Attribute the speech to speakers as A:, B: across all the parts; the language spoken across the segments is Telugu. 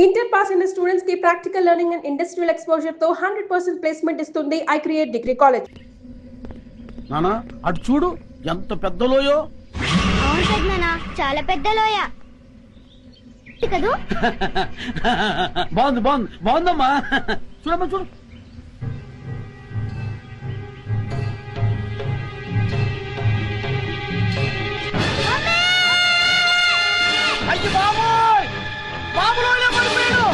A: ఇంటర్ పాస్ అయిన స్టూడెంట్స్ కి practical learning and industrial exposure తో 100% ప్లేస్మెంట్ ఇస్తుంది ఐ క్రియేట్ డిగ్రీ కాలేజ్.
B: నానా అటు చూడు ఎంత పెద్ద లోయో.
C: అవును పెద్దనాన్న, చాలా పెద్ద లోయ కదూ.
B: బాగుంది బాగుంది బాగుందమ్మా. చూడమ్మా చూడు. అయ్యి బాబోయ్, బాబు లోయలో పడిపోయాడు.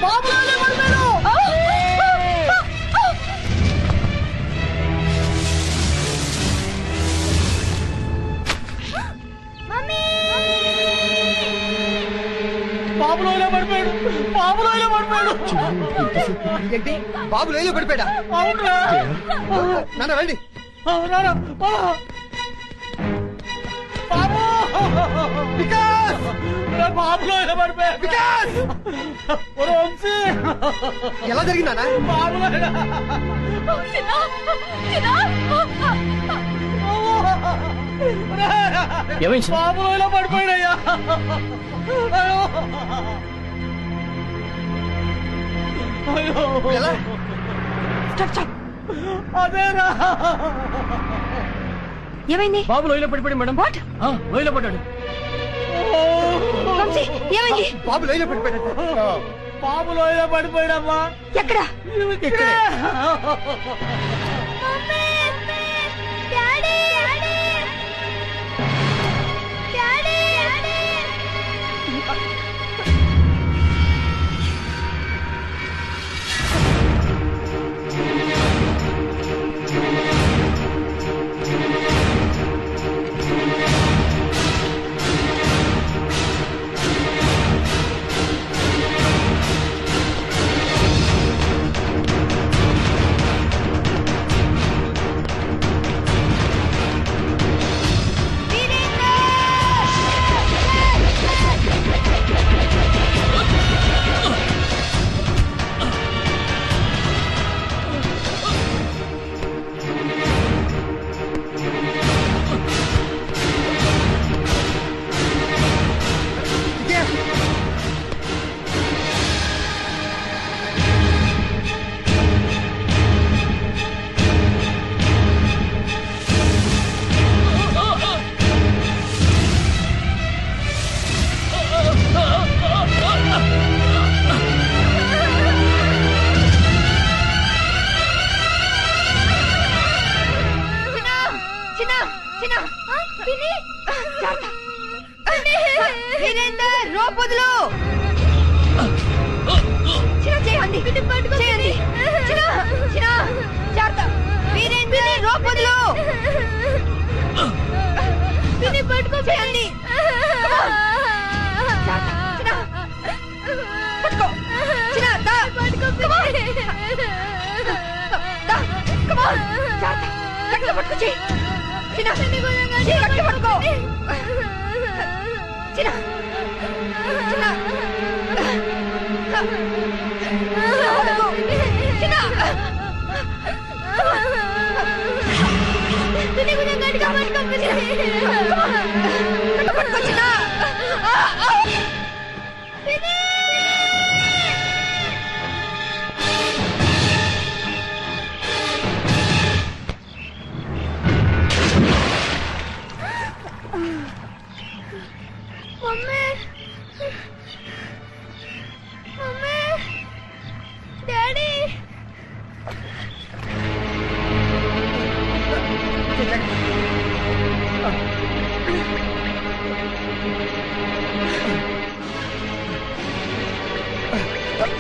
B: బాబు లోయలో పడిపోయాడు. బాబులోయలో పడిపోయాడు. బాబులోయలో పడిపోయాడు.
D: ఏంటి బాబు లోయలో పడిపోయాడా?
B: అవునురా.
D: నాన్న రండి.
B: నాన్న బాబు
D: వికాస్,
B: బాబులోయలో పడిపోయాడు.
D: వికాస్
B: వంశీ
D: ఎలా జరిగింది నాన్న?
B: బాబులోయలో బాబులోయలో పడిపోయాడయ్యా.
D: ఎలా?
B: అదేరా
E: ఏమైంది?
B: బాబు లోయలో పడిపోయాడు మేడం.
E: వాట్?
B: లోయలో పడ్డాడు.
E: వంశీ, ఏమైంది?
D: బాబు లోయలో పడిపోయాడు.
B: బాబు లోయలో పడిపోయాడమ్మా.
E: ఎక్కడ?
B: ఇక్కడే.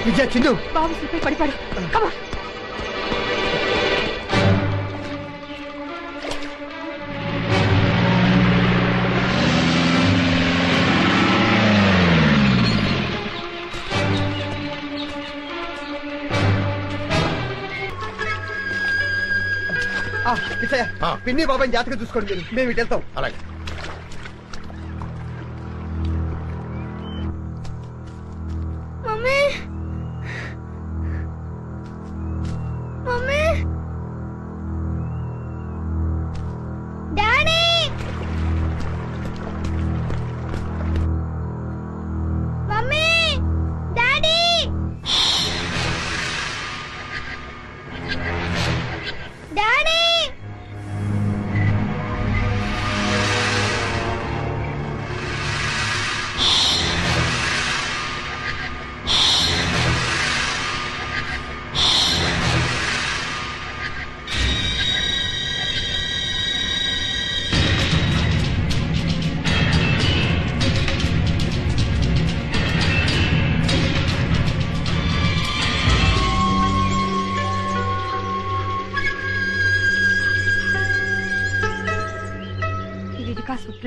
D: విజయ, చిందు
E: బాబు స్లిప్ పడిపాడు. కమా.
D: విజయ, పిన్ని బాబాయ్ జాతకం చూసుకోండి. మీరు మేము ఇటు వెళ్తాం.
B: అలాగే.
C: Mummy, mummy, daddy.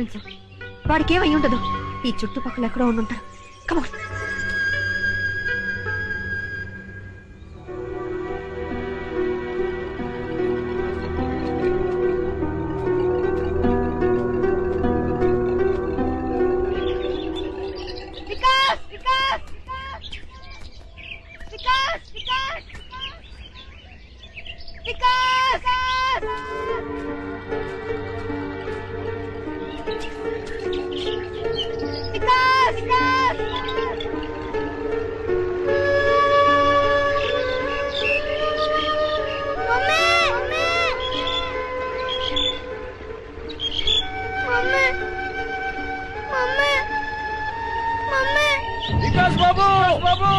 E: డిఫరెన్స్. వాడికి ఏమై ఉండదు. ఈ చుట్టుపక్కల ఎక్కడో ఉండుంటారు. కమాన్.
B: వికాస్ బాబు బాబు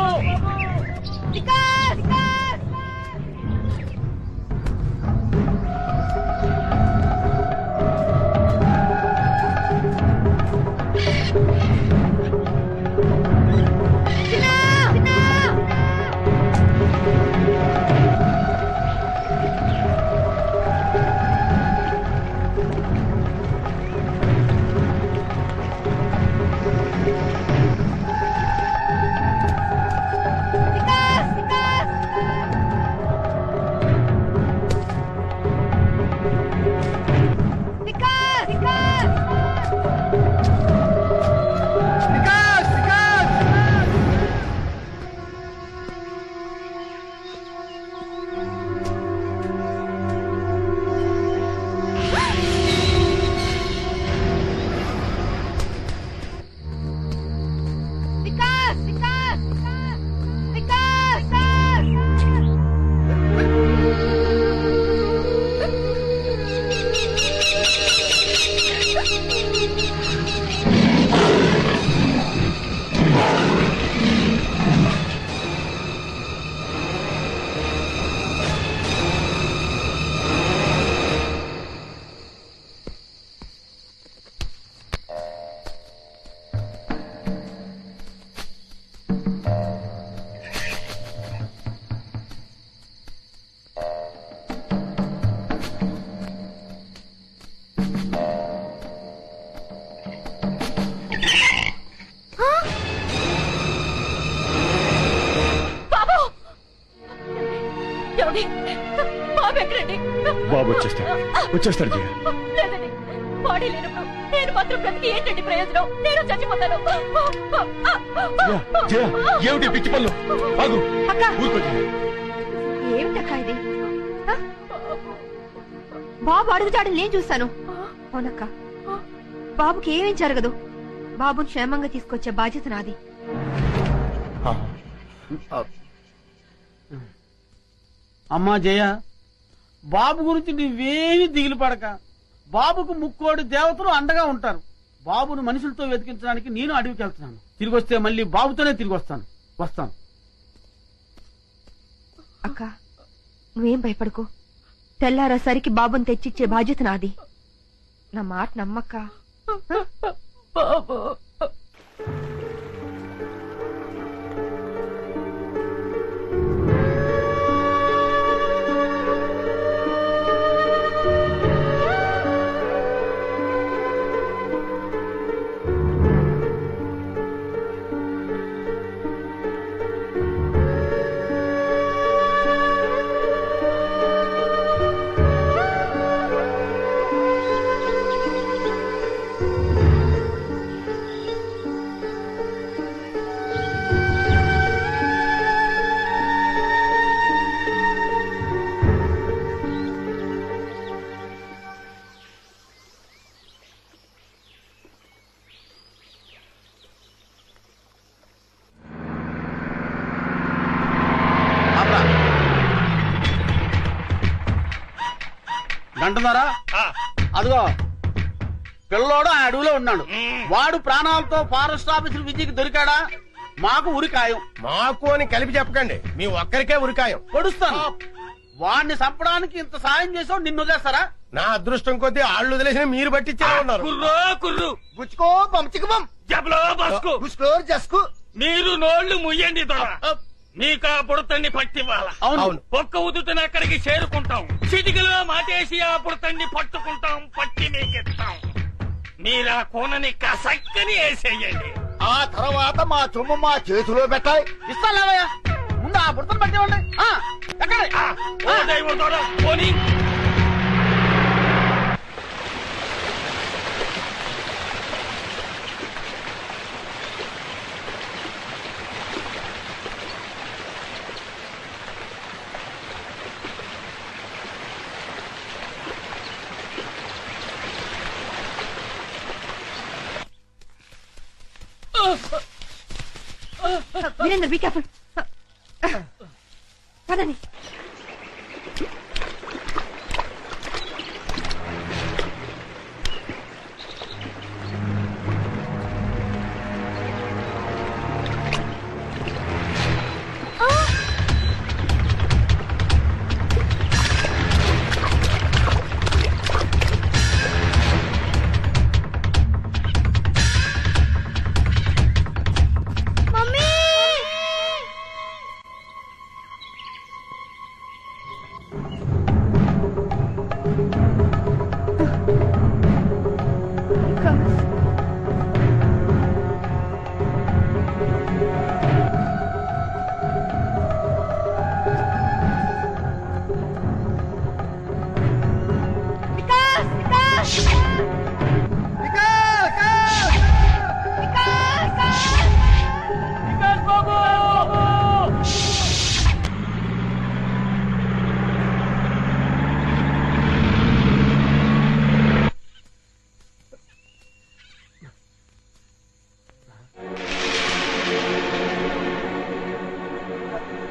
F: బాబు వచ్చేస్తాడు జయ.
E: బాడీ లేనప్పుడు నేను మాత్రం బ్రతికి ఏంటండి ప్రయోజనం? నేను చచ్చిపోతాను.
F: జయ ఏమిటి పిచ్చి పళ్ళు? ఆగు. ఊరుకో జయ.
E: ఏమిటక్కా ఇది? బాబు అడుగుతాడని నేను చూస్తాను. అవునక్క, బాబుకి ఏమేం జరగదు. బాబుని క్షేమంగా తీసుకొచ్చే బాధ్యత నాది.
B: అమ్మా జయ, బాబు గురించి నువ్వేమి దిగులు పడక. బాబుకు ముక్కోడి దేవతలు అండగా ఉంటారు. బాబును మనుషులతో వెతికించడానికి నేను అడవికి వెళ్తున్నాను. తిరిగి వస్తే మళ్ళీ బాబుతోనే తిరిగి వస్తాను.
E: అక్క, నువ్వేం భయపడకు. తెల్లారేసరికి బాబుని తెచ్చిచ్చే బాధ్యత నాది. నా మాట నమ్మక్క. బాబు
B: అంటున్నారా? అదిగో పిల్లోడు ఆ అడవిలో ఉన్నాడు. వాడు ప్రాణాలతో ఫారెస్ట్ ఆఫీసర్ విజయ్కి దొరికాడా? మాకు ఉరికాయం.
G: మాకు అని కలిపి చెప్పకండి, మీ ఒక్కరికే ఉరికాయం.
B: పొడుస్తాను. వాడిని చంపడానికి ఇంత సాయం చేసావు, నిన్ను వదిలేస్తారా?
G: నా అదృష్టం కొద్దీ ఆళ్ళు వదిలేసిన మీరు పట్టించే ఉన్నారు.
D: గుచ్చుకో పంచికం జస్కు
H: మీరు నోళ్లు ముయ్యండి దొర. నీకా బుడతన్ని పట్టివ్వాలా?
B: అవును.
H: ఒక్క ఉదుటని అక్కడికి చేరుకుంటాం. చిటికలో మాటేసి ఆ బుడతన్ని పట్టుకుంటాం, పట్టి మీకెత్తాం. మీరా కోనని కసక్కని వేసేయండి.
D: ఆ తర్వాత మా సొమ్ము మా చేతిలో పెట్టాలి.
B: ఇస్తాను లేవయ్యా, ముందు ఆ బుడతను పట్టేవండి. ఎక్కడ
H: ఓ దైవం తోడా, పోనీ.
E: Virendra, be careful. పదండి.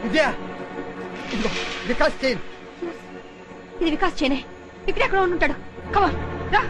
D: విజయ, ఇదిగో వికాస్ చైన్.
E: ఇది వికాస్ చేనే. ఇక్కడ ఎక్కడ ఉంటాడు? కమా రా.